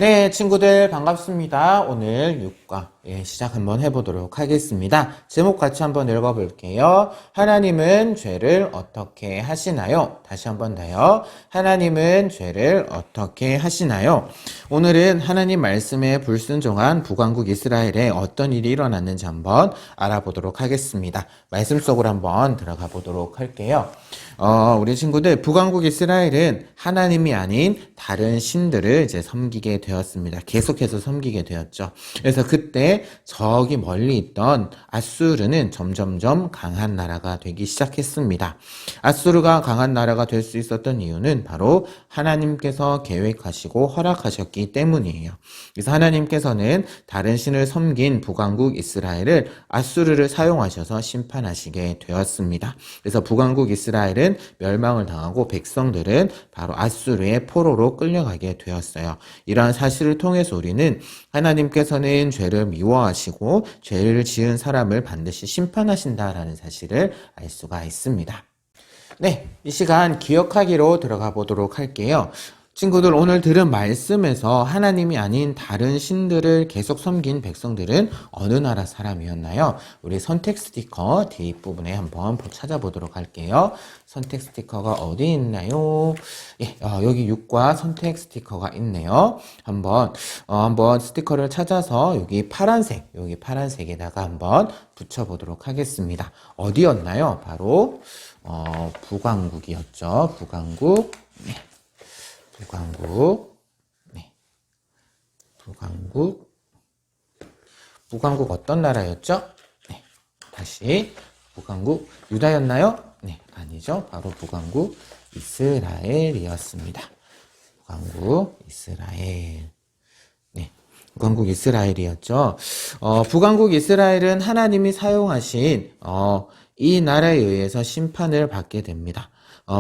네, 친구들 반갑습니다. 오늘 6과 시작 한번 해보도록 하겠습니다. 제목 같이 한번 읽어볼게요. 하나님은 죄를 어떻게 하시나요? 다시 한번 더요. 하나님은 죄를 어떻게 하시나요? 오늘은 하나님 말씀에 불순종한 북왕국 이스라엘에 어떤 일이 일어났는지 한번 알아보도록 하겠습니다. 말씀 속으로 한번 들어가 보도록 할게요. 우리 친구들, 북왕국 이스라엘은 하나님이 아닌 다른 신들을 이제 섬기게 되었습니다. 계속해서 섬기게 되었죠. 그래서 그때 저기 멀리 있던 아수르는 점점점 강한 나라가 되기 시작했습니다. 아수르가 강한 나라가 될 수 있었던 이유는 바로 하나님께서 계획하시고 허락하셨기 때문이에요. 그래서 하나님께서는 다른 신을 섬긴 북왕국 이스라엘을 아수르를 사용하셔서 심판하시게 되었습니다. 그래서 북왕국 이스라엘은 멸망을 당하고 백성들은 바로 아수르의 포로로 끌려가게 되었어요. 이러한 사실을 통해서 우리는 하나님께서는 죄를 미워하시고 죄를 지은 사람을 반드시 심판하신다라는 사실을 알 수가 있습니다. 네, 이 시간 기억하기로 들어가 보도록 할게요. 친구들, 오늘 들은 말씀에서 하나님이 아닌 다른 신들을 계속 섬긴 백성들은 어느 나라 사람이었나요? 우리 선택 스티커 뒷부분에 한번 찾아보도록 할게요. 선택 스티커가 어디 있나요? 예, 여기 6과 선택 스티커가 있네요. 한번 스티커를 찾아서 여기 파란색에다가 한번 붙여보도록 하겠습니다. 어디였나요? 바로 북왕국이었죠. 북왕국. 네. 북왕국 어떤 나라였죠? 네. 다시 북왕국 유다였나요? 네, 아니죠. 바로 북왕국 이스라엘이었습니다. 북왕국 이스라엘. 네. 북왕국 이스라엘이었죠. 북왕국 이스라엘은 하나님이 사용하신 이 나라에 의해서 심판을 받게 됩니다.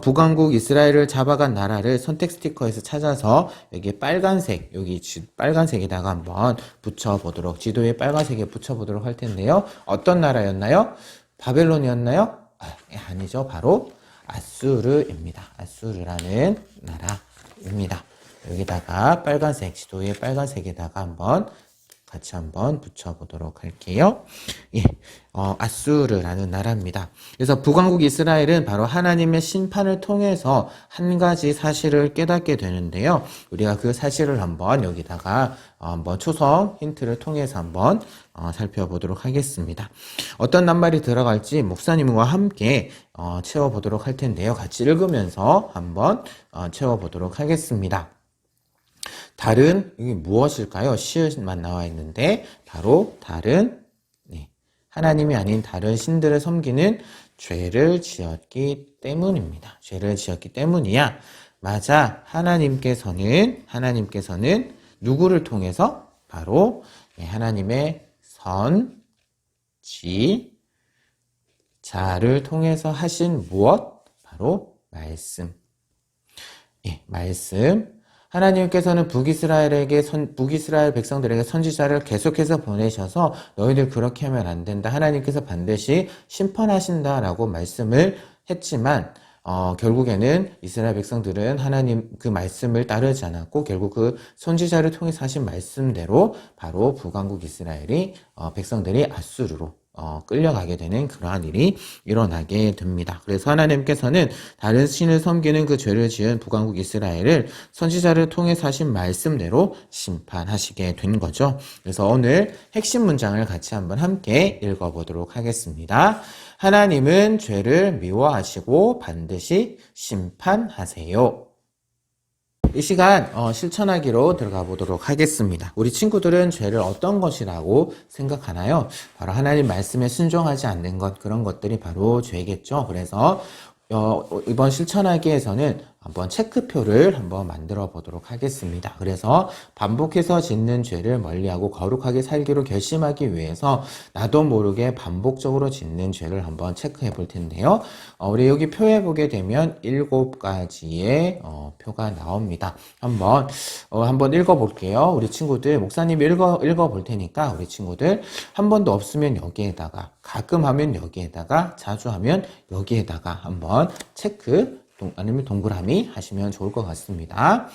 북왕국 이스라엘을 잡아간 나라를 선택 스티커에서 찾아서 여기 빨간색에다가 한번 붙여보도록, 지도에 빨간색에 붙여보도록 할 텐데요. 어떤 나라였나요? 바벨론이었나요? 아니죠. 바로 아수르입니다. 아수르라는 나라입니다. 여기다가 지도에 빨간색에다가 같이 한번 붙여보도록 할게요. 예, 아수르라는 나라입니다. 그래서 북왕국 이스라엘은 바로 하나님의 심판을 통해서 한 가지 사실을 깨닫게 되는데요. 우리가 그 사실을 한번 여기다가 한번 초성 힌트를 통해서 한번 살펴보도록 하겠습니다. 어떤 낱말이 들어갈지 목사님과 함께 채워보도록 할 텐데요. 같이 읽으면서 한번 채워보도록 하겠습니다. 다른, 이게 무엇일까요? 시읒만 나와 있는데, 바로 다른, 하나님이 아닌 다른 신들을 섬기는 죄를 지었기 때문입니다. 죄를 지었기 때문이야. 맞아. 하나님께서는 누구를 통해서? 바로 하나님의 선지자를 통해서 하신 무엇? 바로 말씀. 말씀. 하나님께서는 북이스라엘 백성들에게 선지자를 계속해서 보내셔서 너희들 그렇게 하면 안 된다. 하나님께서 반드시 심판하신다라고 말씀을 했지만 결국에는 이스라엘 백성들은 하나님 그 말씀을 따르지 않았고 결국 그 선지자를 통해서 하신 말씀대로 바로 북왕국 이스라엘이 백성들이 아수르로 끌려가게 되는 그러한 일이 일어나게 됩니다. 그래서 하나님께서는 다른 신을 섬기는 그 죄를 지은 북왕국 이스라엘을 선지자를 통해서 하신 말씀대로 심판하시게 된 거죠. 그래서 오늘 핵심 문장을 같이 한번 함께 읽어보도록 하겠습니다. 하나님은 죄를 미워하시고 반드시 심판하세요. 이 시간 실천하기로 들어가 보도록 하겠습니다. 우리 친구들은 죄를 어떤 것이라고 생각하나요? 바로 하나님 말씀에 순종하지 않는 것, 그런 것들이 바로 죄겠죠. 그래서 이번 실천하기에서는 한번 체크표를 한번 만들어 보도록 하겠습니다. 그래서 반복해서 짓는 죄를 멀리하고 거룩하게 살기로 결심하기 위해서 나도 모르게 반복적으로 짓는 죄를 한번 체크해 볼 텐데요. 우리 여기 표에 보게 되면 7가지의 표가 나옵니다. 한번 읽어 볼게요. 우리 친구들, 목사님이 읽어 볼 테니까 우리 친구들 한 번도 없으면 여기에다가, 가끔 하면 여기에다가, 자주 하면 여기에다가 한번 체크 아니면 동그라미 하시면 좋을 것 같습니다.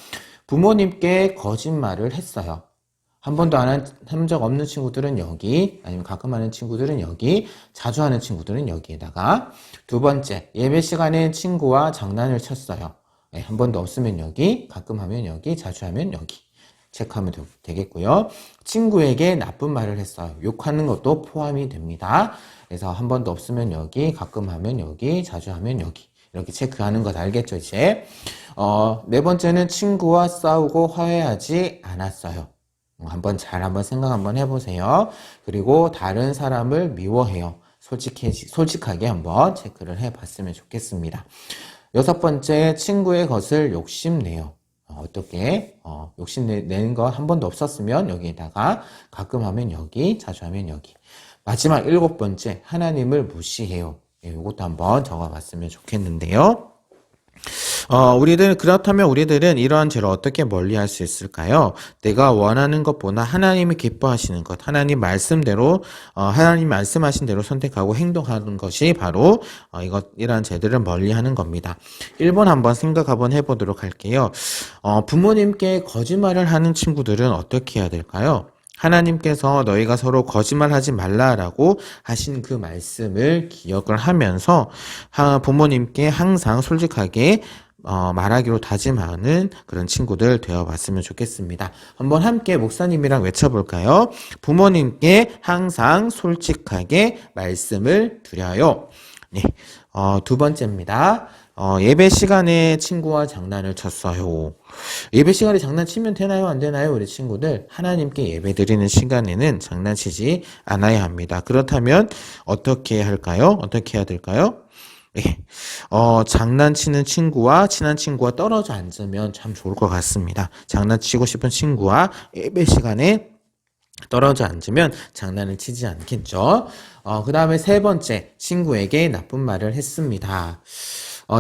부모님께 거짓말을 했어요. 한 번도 한 적 없는 친구들은 여기, 아니면 가끔 하는 친구들은 여기, 자주 하는 친구들은 여기에다가. 두 번째, 예배 시간에 친구와 장난을 쳤어요. 네, 한 번도 없으면 여기, 가끔 하면 여기, 자주 하면 여기. 체크하면 되겠고요. 친구에게 나쁜 말을 했어요. 욕하는 것도 포함이 됩니다. 그래서 한 번도 없으면 여기, 가끔 하면 여기, 자주 하면 여기. 이렇게 체크하는 것 알겠죠, 이제? 네 번째는 친구와 싸우고 화해하지 않았어요. 한번 생각 한번 해보세요. 그리고 다른 사람을 미워해요. 솔직하게 한번 체크를 해봤으면 좋겠습니다. 여섯 번째, 친구의 것을 욕심내요. 어떻게? 욕심내는 거 한 번도 없었으면 여기에다가 가끔 하면 여기, 자주 하면 여기. 마지막 일곱 번째, 하나님을 무시해요. 이것도 한번 적어봤으면 좋겠는데요. 그렇다면 우리들은 이러한 죄를 어떻게 멀리할 수 있을까요? 내가 원하는 것보다 하나님이 기뻐하시는 것, 하나님 말씀하신 대로 선택하고 행동하는 것이 바로, 이러한 죄들을 멀리하는 겁니다. 1번 한번 생각 한번 해보도록 할게요. 부모님께 거짓말을 하는 친구들은 어떻게 해야 될까요? 하나님께서 너희가 서로 거짓말하지 말라라고 하신 그 말씀을 기억을 하면서 부모님께 항상 솔직하게 말하기로 다짐하는 그런 친구들 되어봤으면 좋겠습니다. 한번 함께 목사님이랑 외쳐볼까요? 부모님께 항상 솔직하게 말씀을 드려요. 네, 두 번째입니다. 예배 시간에 친구와 장난을 쳤어요. 예배 시간에 장난치면 되나요? 안 되나요? 우리 친구들 하나님께 예배 드리는 시간에는 장난치지 않아야 합니다. 그렇다면 어떻게 할까요? 어떻게 해야 될까요? 네. 장난치는 친구와 친한 친구와 떨어져 앉으면 참 좋을 것 같습니다. 장난치고 싶은 친구와 예배 시간에 떨어져 앉으면 장난을 치지 않겠죠. 그 다음에 세 번째, 친구에게 나쁜 말을 했습니다.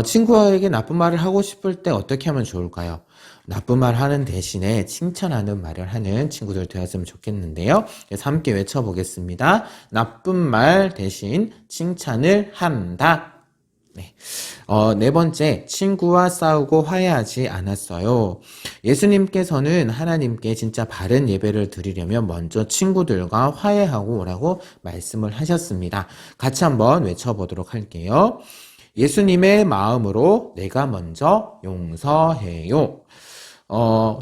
친구에게 나쁜 말을 하고 싶을 때 어떻게 하면 좋을까요? 나쁜 말 하는 대신에 칭찬하는 말을 하는 친구들 되었으면 좋겠는데요. 그래서 함께 외쳐보겠습니다. 나쁜 말 대신 칭찬을 한다. 네. 네 번째, 친구와 싸우고 화해하지 않았어요. 예수님께서는 하나님께 진짜 바른 예배를 드리려면 먼저 친구들과 화해하고 오라고 말씀을 하셨습니다. 같이 한번 외쳐보도록 할게요. 예수님의 마음으로 내가 먼저 용서해요.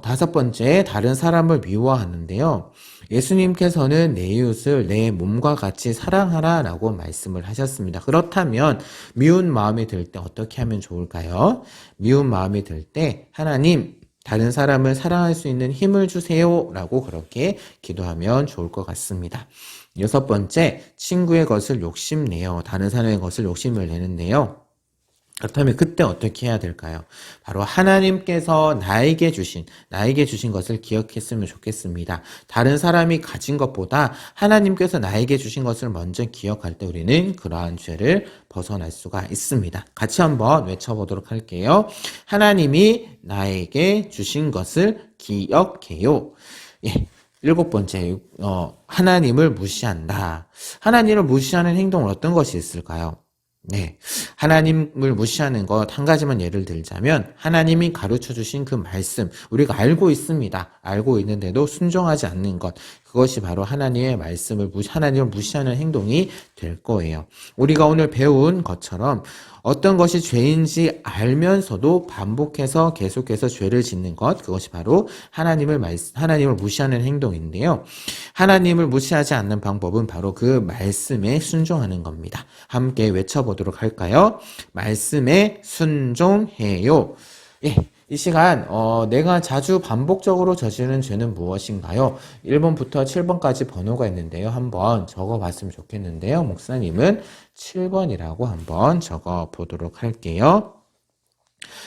다섯 번째, 다른 사람을 미워하는데요. 예수님께서는 내 이웃을 내 몸과 같이 사랑하라 라고 말씀을 하셨습니다. 그렇다면 미운 마음이 들 때 어떻게 하면 좋을까요? 미운 마음이 들 때 하나님, 다른 사람을 사랑할 수 있는 힘을 주세요 라고 그렇게 기도하면 좋을 것 같습니다. 여섯 번째, 친구의 것을 욕심내요. 다른 사람의 것을 욕심을 내는데요. 그렇다면 그때 어떻게 해야 될까요? 바로 하나님께서 나에게 주신 것을 기억했으면 좋겠습니다. 다른 사람이 가진 것보다 하나님께서 나에게 주신 것을 먼저 기억할 때 우리는 그러한 죄를 벗어날 수가 있습니다. 같이 한번 외쳐보도록 할게요. 하나님이 나에게 주신 것을 기억해요. 예. 일곱 번째, 하나님을 무시한다. 하나님을 무시하는 행동은 어떤 것이 있을까요? 네. 하나님을 무시하는 것 한 가지만 예를 들자면 하나님이 가르쳐 주신 그 말씀 우리가 알고 있습니다. 알고 있는데도 순종하지 않는 것 그것이 바로 하나님의 하나님을 무시하는 행동이 될 거예요. 우리가 오늘 배운 것처럼 어떤 것이 죄인지 알면서도 반복해서 계속해서 죄를 짓는 것 그것이 바로 하나님을 무시하는 행동인데요. 하나님을 무시하지 않는 방법은 바로 그 말씀에 순종하는 겁니다. 함께 외쳐보도록 할까요? 말씀에 순종해요. 예. 이 시간 내가 자주 반복적으로 저지르는 죄는 무엇인가요? 1번부터 7번까지 번호가 있는데요. 한번 적어봤으면 좋겠는데요. 목사님은 7번이라고 한번 적어보도록 할게요.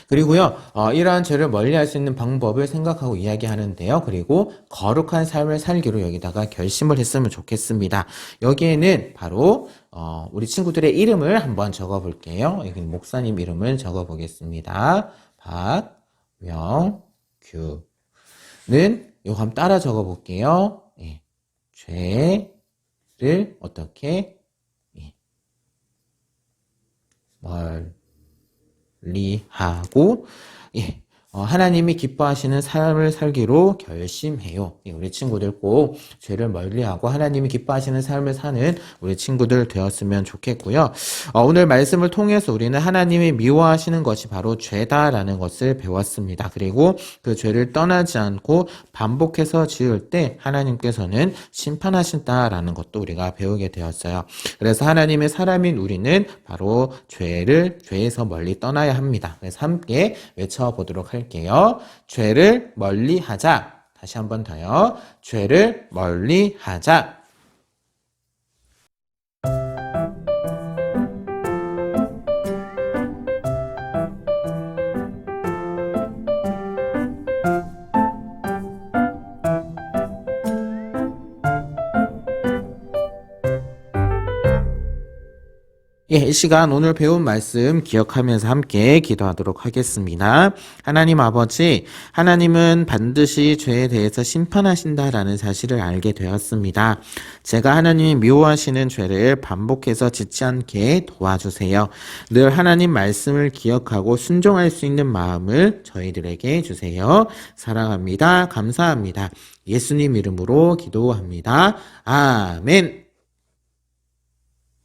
그리고요, 이러한 죄를 멀리할 수 있는 방법을 생각하고 이야기하는데요. 그리고 거룩한 삶을 살기로 여기다가 결심을 했으면 좋겠습니다. 여기에는 바로 우리 친구들의 이름을 한번 적어볼게요. 여기 목사님 이름을 적어보겠습니다. 박명규는 요거 한번 따라 적어볼게요. 예. 죄를 어떻게 멀리하고 예. 하나님이 기뻐하시는 삶을 살기로 결심해요. 우리 친구들 꼭 죄를 멀리하고 하나님이 기뻐하시는 삶을 사는 우리 친구들 되었으면 좋겠고요. 오늘 말씀을 통해서 우리는 하나님이 미워하시는 것이 바로 죄다라는 것을 배웠습니다. 그리고 그 죄를 떠나지 않고 반복해서 지을 때 하나님께서는 심판하신다라는 것도 우리가 배우게 되었어요. 그래서 하나님의 사람인 우리는 바로 죄에서 멀리 떠나야 합니다. 그래서 함께 외쳐보도록 할게요. 죄를 멀리 하자. 다시 한 번 더요. 죄를 멀리 하자. 이 시간 오늘 배운 말씀 기억하면서 함께 기도하도록 하겠습니다. 하나님 아버지, 하나님은 반드시 죄에 대해서 심판하신다라는 사실을 알게 되었습니다. 제가 하나님이 미워하시는 죄를 반복해서 짓지 않게 도와주세요. 늘 하나님 말씀을 기억하고 순종할 수 있는 마음을 저희들에게 주세요. 사랑합니다. 감사합니다. 예수님 이름으로 기도합니다. 아멘.